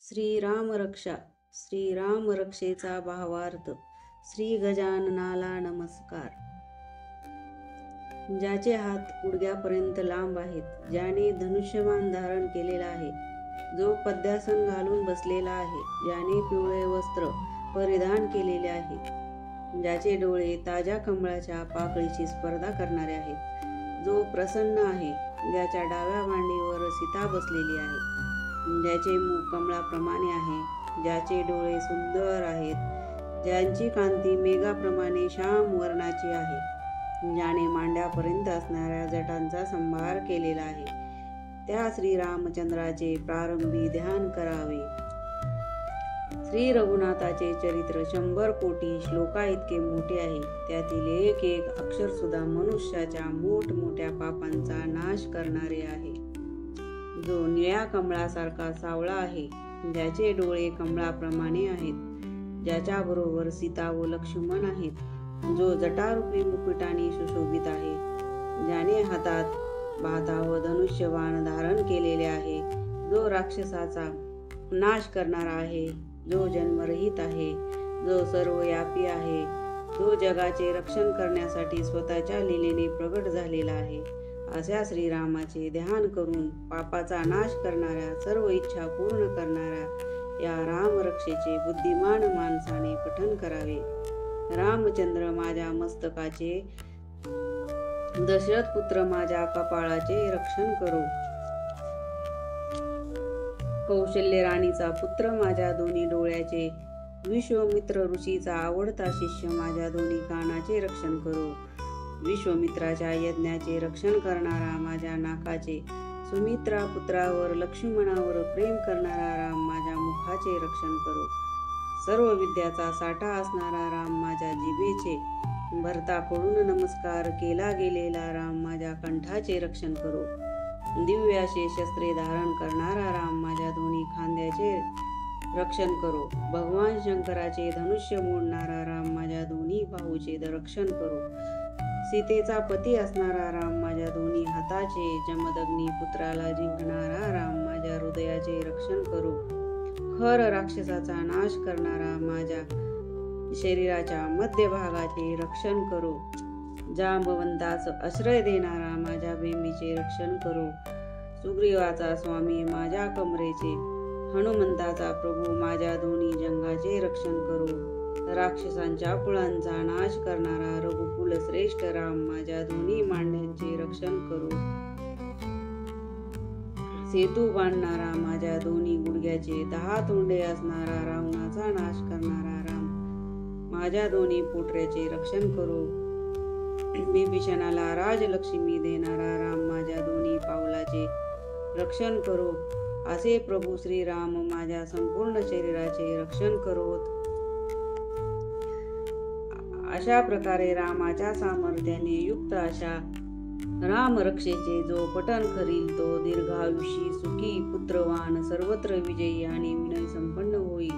श्रीराम रक्षा. श्रीराम रक्षेचा भावार्थ. श्री गजाननाला नमस्कार. ज्याचे हात गुडघ्यापर्यंत लांब आहेत, ज्याने धनुष्यबाण धारण केलेला आहे, जो पद्यासन घालून बसलेला आहे, ज्याने पिवळे वस्त्र परिधान केलेले आहे, ज्याचे डोळे ताज्या कमळाच्या पाकळीची स्पर्धा करणारे आहेत, जो प्रसन्न आहे, ज्याच्या डाव्या मांडीवर सीता बसलेली आहे, ज्याचे मुख कमळाप्रमाणे आहे, ज्याचे डोळे सुंदर आहेत, ज्यांची कांती मेघाप्रमाणे श्याम वर्णाची आहे, ज्याने मांड्यापर्यंत असणाऱ्या जटांचा संभार केलेला आहे, त्या श्रीरामचंद्राचे प्रारंभी ध्यान करावे. श्री रघुनाथाचे चरित्र 100 कोटी श्लोका इतके मोठे आहे. त्यातील एक एक अक्षर सुद्धा मनुष्याच्या मोठमोठ्या पापांचा नाश करणारे आहे. जो निळ्या कमळासारखा सावळा आहे, ज्याचे डोळे कमळाप्रमाणे आहेत, ज्याच्या बरोबर सीता व लक्ष्मण आहेत, जो जटारूपी मुकुटाने सुशोभित आहे, ज्याने हातात बाधा व धनुष्यबाण धारण केलेले आहे, जो राक्षसाचा नाश करणारा आहे, जो जन्मरहित आहे, जो सर्वव्यापी आहे, जो जगाचे रक्षण करण्यासाठी स्वतःच्या लीलेने प्रगट झालेला आहे, अशा श्रीरामाचे ध्यान करून पापाचा नाश करणाऱ्या, सर्व इच्छा पूर्ण करणाऱ्या या रामरक्षेचे बुद्धिमान माणसाने पठण करावे. रामचंद्र माझ्या मस्तकाचे, दशरथ पुत्र माझ्या कपाळाचे रक्षण करो. कौशल्य राणीचा पुत्र माझ्या दोन्ही डोळ्याचे, विश्वामित्र ऋषीचा आवडता शिष्य माझ्या दोन्ही कानाचे रक्षण करो. विश्वामित्राच्या यज्ञाचे रक्षण करणारा माझ्या नाकाचे, सुमित्रा पुत्रावर लक्ष्मणावर प्रेम करणारा राम माझ्या मुखाचे रक्षण करो. सर्व विद्याचा साठा असणारा राम माझ्या जिभेचे, भरताकडून नमस्कार केला गेलेला राम माझ्या कंठाचे रक्षण करो. दिव्य असे शस्त्रे धारण करणारा राम माझ्या दोन्ही खांद्याचे रक्षण करो. भगवान शंकराचे धनुष्य मोडणारा राम माझ्या दोन्ही बाहूचे रक्षण करो. सीतेचा पती असणारा राम माझ्या दोन्ही हाताचे, जमदग्नी पुत्राला जिंकणारा राम माझ्या हृदयाचे रक्षण करो. खर राक्षसाचा नाश करणारा माझ्या शरीराच्या मध्यभागाचे रक्षण करो. जांबवंतास आश्रय देणारा माझ्या बेंबीचे रक्षण करो. सुग्रीवाचा स्वामी माझ्या कमरेचे, हनुमंताचा प्रभू माझ्या दोन्ही जंगाचे रक्षण करो. राक्षसांच्या कुळांचा नाश करणारा रघुकुल श्रेष्ठ राम माझ्या दोन्ही मांड्यांचे रक्षण करो. सेतू बांधणारा माझ्या दोन्ही गुडघ्याचे, 10 तोंडे असणारा रावणाचा नाश करणारा राम माझ्या दोन्ही पोटऱ्याचे रक्षण करो. विभीषणाला राजलक्ष्मी देणारा राम माझ्या दोन्ही पावलाचे रक्षण करो. असे प्रभू श्रीराम माझ्या संपूर्ण शरीराचे रक्षण करोत. अशा प्रकारे रामाच्या सामर्थ्याने युक्त अशा रामरक्षेचे जो पठण करील, तो दीर्घायुषी, सुखी, पुत्रवान, सर्वत्र विजयी आणि विनय संपन्न होईल.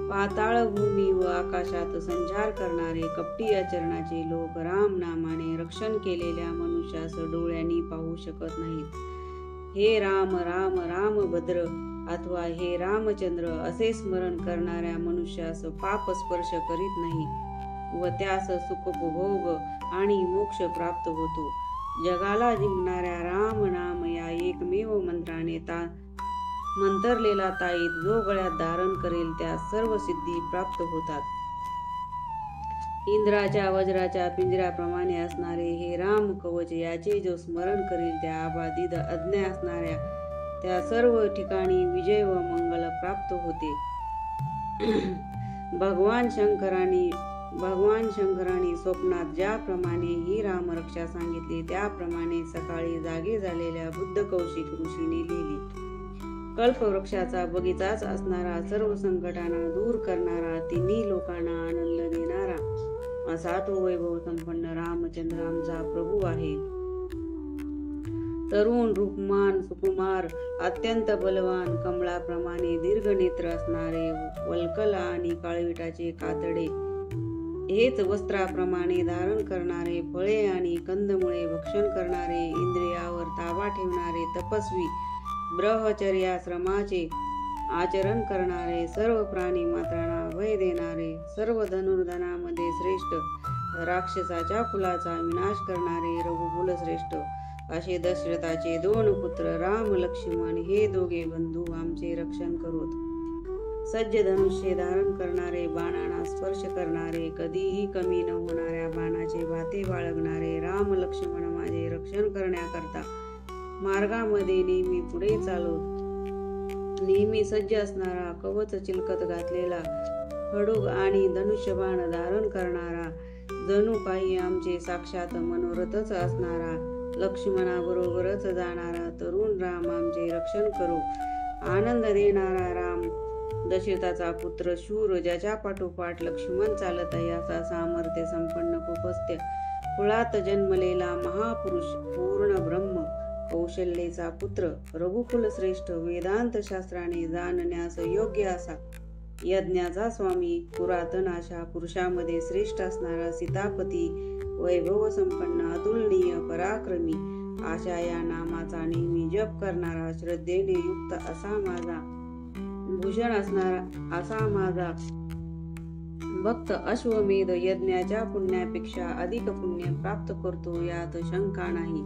पाताळ भूमी व आकाशात संचार करणारे कपटी आचरणाचे लोक राम नामाने रक्षण केलेल्या मनुष्यास डोळ्यांनी पाहू शकत नाहीत. हे राम राम रामभद्र अथवा हे रामचंद्र असे स्मरण करणाऱ्या मनुष्यास पाप स्पर्श करीत नाही व त्यास सुखोपभोग आणि मोक्ष प्राप्त होतो. जगाला जिंकणाऱ्या राम नाम या एकमेव मंत्राने मंतरलेला ताईत जो गळ्यात धारण करेल त्या सर्व सिद्धी प्राप्त होतात. इंद्राच्या वज्राच्या पिंजऱ्याप्रमाणे असणारे हे राम कवच याचे जो स्मरण करेल त्या अबाधित अज्ञा असणाऱ्या त्या सर्व ठिकाणी विजय व मंगल प्राप्त होते. भगवान शंकराने स्वप्नात ज्याप्रमाणे ही रामरक्षा सांगितली, त्याप्रमाणे सकाळी जागे झालेल्या बुद्ध कौशिक ऋषीने लिहिली. कल्पवृक्षाचा बगीचाच असणारा, सर्व संकटांना दूर करणारा, तिन्ही लोकांना आनंद देणारा असा तो वैभव संपन्न रामचंद्र आमचा प्रभू आहे. तरुण, रूपमान, सुकुमार, अत्यंत बलवान, कमळाप्रमाणे दीर्घ नेत्र असणारे, वल्कल आणि काळविटाचे कातडे, हेच वस्त्राप्रमाणे धारण करणारे, फळे आणि कंदमुळे भक्षण करणारे, इंद्रियावर ताबा ठेवणारे, तपस्वी, ब्रह्मचर्याश्रमाचे आचरण करणारे, सर्व प्राणी मात्रांना अभय देणारे, सर्व धनुर्धनामध्ये श्रेष्ठ, राक्षसाच्या कुलाचा विनाश करणारे रघुकुल श्रेष्ठ असे दशरथाचे 2 पुत्र राम लक्ष्मण हे दोघे बंधू आमचे रक्षण करोत. सज्ज धनुष्य धारण करणारे, बाणांना स्पर्श करणारे, कधीही कमी न होणाऱ्या बाणाचे भाते बाळगणारे राम लक्ष्मण माझे रक्षण करण्याकरता मार्गामध्ये नेहमी पुढे चालवत, नेहमी सज्ज असणारा, कवच चिलकत घातलेला, खडूग आणि धनुष्यबाण धारण करणारा, जणू काही आमचे साक्षात मनोरथच असणारा, लक्ष्मणाबरोबरच जाणारा तरुण राम आमचे रक्षण करो. आनंद देणारा राम, दशरथाचा पुत्र शूर, ज्याच्या पाठोपाठ लक्ष्मण चालत आहे, असा सामर्थ्य संपन्न कुपस्त्य कुळात जन्मलेला महापुरुष, पूर्ण ब्रह्म, कौशल्येचा पुत्र, रघुकुल श्रेष्ठ, वेदांत शास्त्राने जाणण्यास योग्य असा, यज्ञाचा स्वामी, पुरातन अशा पुरुषामध्ये श्रेष्ठ असणारा सीतापती, वैभव संपन्न, अतुलनीय, पराक्रमी अशा या नामाचा नेहमी जप करणारा, श्रद्धेने युक्त असा माझा भूषण असणारा असा माझा भक्त अश्वमेध यज्ञाच्या पुण्यापेक्षा अधिक पुण्य प्राप्त करतो, यात शंका नाही.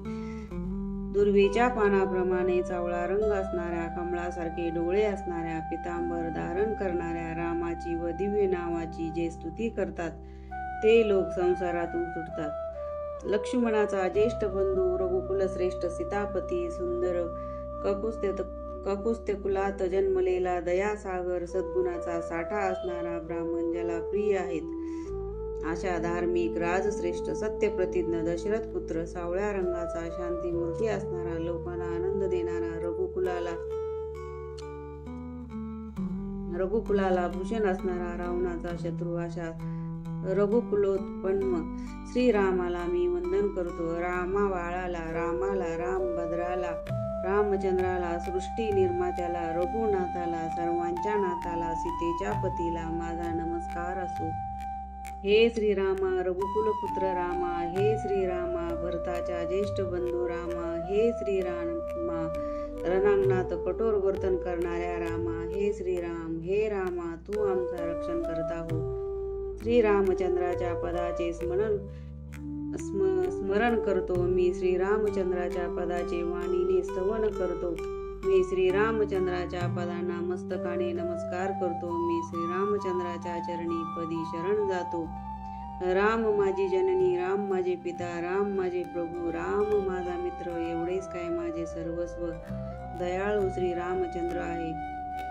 दुर्वेच्या पानाप्रमाणे सावळा रंग असणाऱ्या, कमळासारखे डोळे असणाऱ्या, पितांबर धारण करणाऱ्या रामाची व दिव्य नावाची जे स्तुती करतात ते लोक संसारातून सुटतात. लक्ष्मणाचा ज्येष्ठ बंधू, रघुकुल श्रेष्ठ सीतापती, सुंदर ककुस्त्य कुलात जन्मलेला, दयासागर, सद्गुणाचा साठा असणारा ब्राह्मण ज्याला प्रिय आहेत अशा धार्मिक, राजश्रेष्ठ, सत्यप्रतिज्ञ दशरथ पुत्र, सावळ्या रंगाचा, शांतीमूर्ती असणारा, लोकांना आनंद देणारा, रघुकुलाला भूषण असणारा, रावणाचा शत्रू अशा रघुकुलोत्पन्न श्रीरामाला मी वंदन करतो. रामावाळाला, रामाला, रामभद्राला, रामचंद्राला, सृष्टी निर्मात्याला, रघुनाथाला, सर्वांच्या नाथाला, सीतेच्या पतीला माझा नमस्कार असो. हे श्रीरामा, रघुकुल पुत्र रामा, हे श्रीरामा, भरताच्या ज्येष्ठ बंधू रामा, हे श्रीरामा, रणांगणात कठोर वर्तन करणाऱ्या रामा, हे श्रीराम, हे रामा, तू आमचा रक्षण करता हो. श्रीरामचंद्राच्या पदाचे स्मरण करतो मी, श्रीरामचंद्राच्या पदाचे वाणीने स्तवन करतो मी, श्रीरामचंद्राच्या पदांना मस्तकाने नमस्कार करतो मी, श्रीरामचंद्राच्या चरणी पदी शरण जातो. राम माझी जननी, राम माझे पिता, राम माझे प्रभू, राम माझा मित्र, एवढेच काय माझे सर्वस्व दयाळू श्रीरामचंद्र आहे.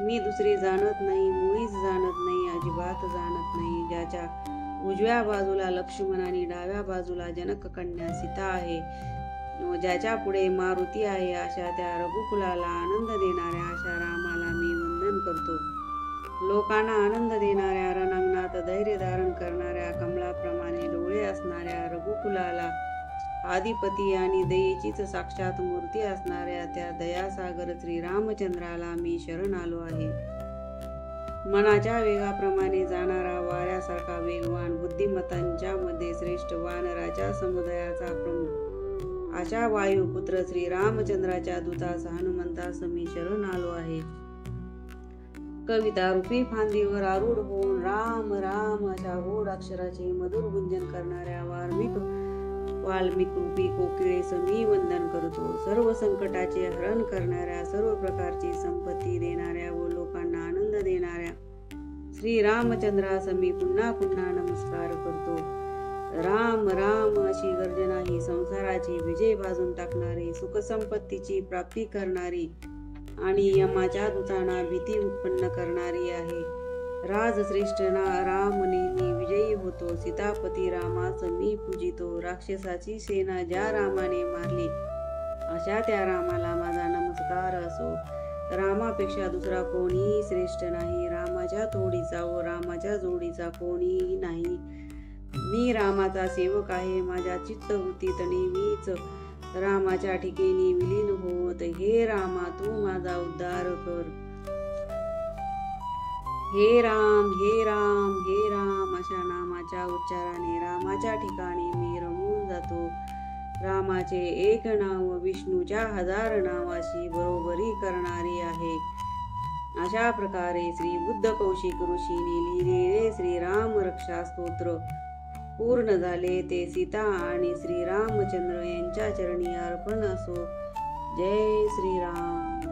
मी दुसरे जाणत नाही, मुळीच जाणत नाही, अजिबात जाणत नाही. ज्याच्या उजव्या बाजूला लक्ष्मण आणि डाव्या बाजूला जनक कन्या सीता आहे व ज्याच्या पुढे मारुती आहे, अशा त्या रघुकुलाला आनंद देणाऱ्या अशा रामाला मी वंदन करतो. लोकांना आनंद देणाऱ्या, रणांगणात धैर्य धारण करणाऱ्या, कमळाप्रमाणे डोळे असणाऱ्या रघुकुलाला, आदिपती आणि दयेचीच साक्षात मूर्ती असणाऱ्या त्या दयासागर श्रीरामचंद्राला मी शरण आलो आहे. मनाच्या वेगाप्रमाणे जाणारा, वाऱ्यासारखा वेगवान, बुद्धिमत्तांच्या मध्ये श्रेष्ठ, वानराच्या समुदायाचा प्रमुख अशा वायुपुत्र श्रीरामचंद्राच्या दूतास हनुमंतास मी शरण आलो आहे. कविता रूपी फांदीवर आरूढ होऊन राम राम अशा गोड अक्षराचे मधुर गुंजन करणाऱ्या वाल्मिक रूपी कोकिळेस मी वंदन करतो. सर्व संकटाचे हरण करणाऱ्या, सर्व प्रकारची संपत्ती देणाऱ्या व लोकांना आनंद देणाऱ्या श्रीरामचंद्रास मी पुन्हा पुन्हा नमस्कार करतो. राम राम अशी गर्जना ही संसाराची विजय बाजून टाकणारी, सुखसंपत्तीची प्राप्ती करणारी आणि यमाच्या दूतांना भीती उत्पन्न करणारी आहे. राजश्रेष्ठ राम नेहमी विजयी होतो. सीतापती रामास मी पूजितो. राक्षसाची सेना ज्या रामाने मारली अशा त्या रामाला माझा नमस्कार असो. रामापेक्षा दुसरा कोणीही श्रेष्ठ नाही. रामाच्या तोडीचा व रामाच्या जोडीचा कोणीही नाही. मी रामाचा सेवक आहे. माझ्या चित्तवृत्तीत नेहमीच रामाच्या ठिकाणी विलीन होत. हे रामा, तू माझा उद्धार कर. हे राम, हे राम, हे राम अशा नामाच्या उच्चाराने रामाच्या ठिकाणी मी रमून जातो. रामाचे एक नाव विष्णूच्या 1000 नावाशी बरोबरी करणारी आहे. अशा प्रकारे श्री बुद्ध कौशिक ऋषीने लिहिलेले श्रीराम रक्षा स्तोत्र पूर्ण झाले. ते सीता आणि श्रीरामचंद्र यांच्या चरणी अर्पण असो. जय श्रीराम.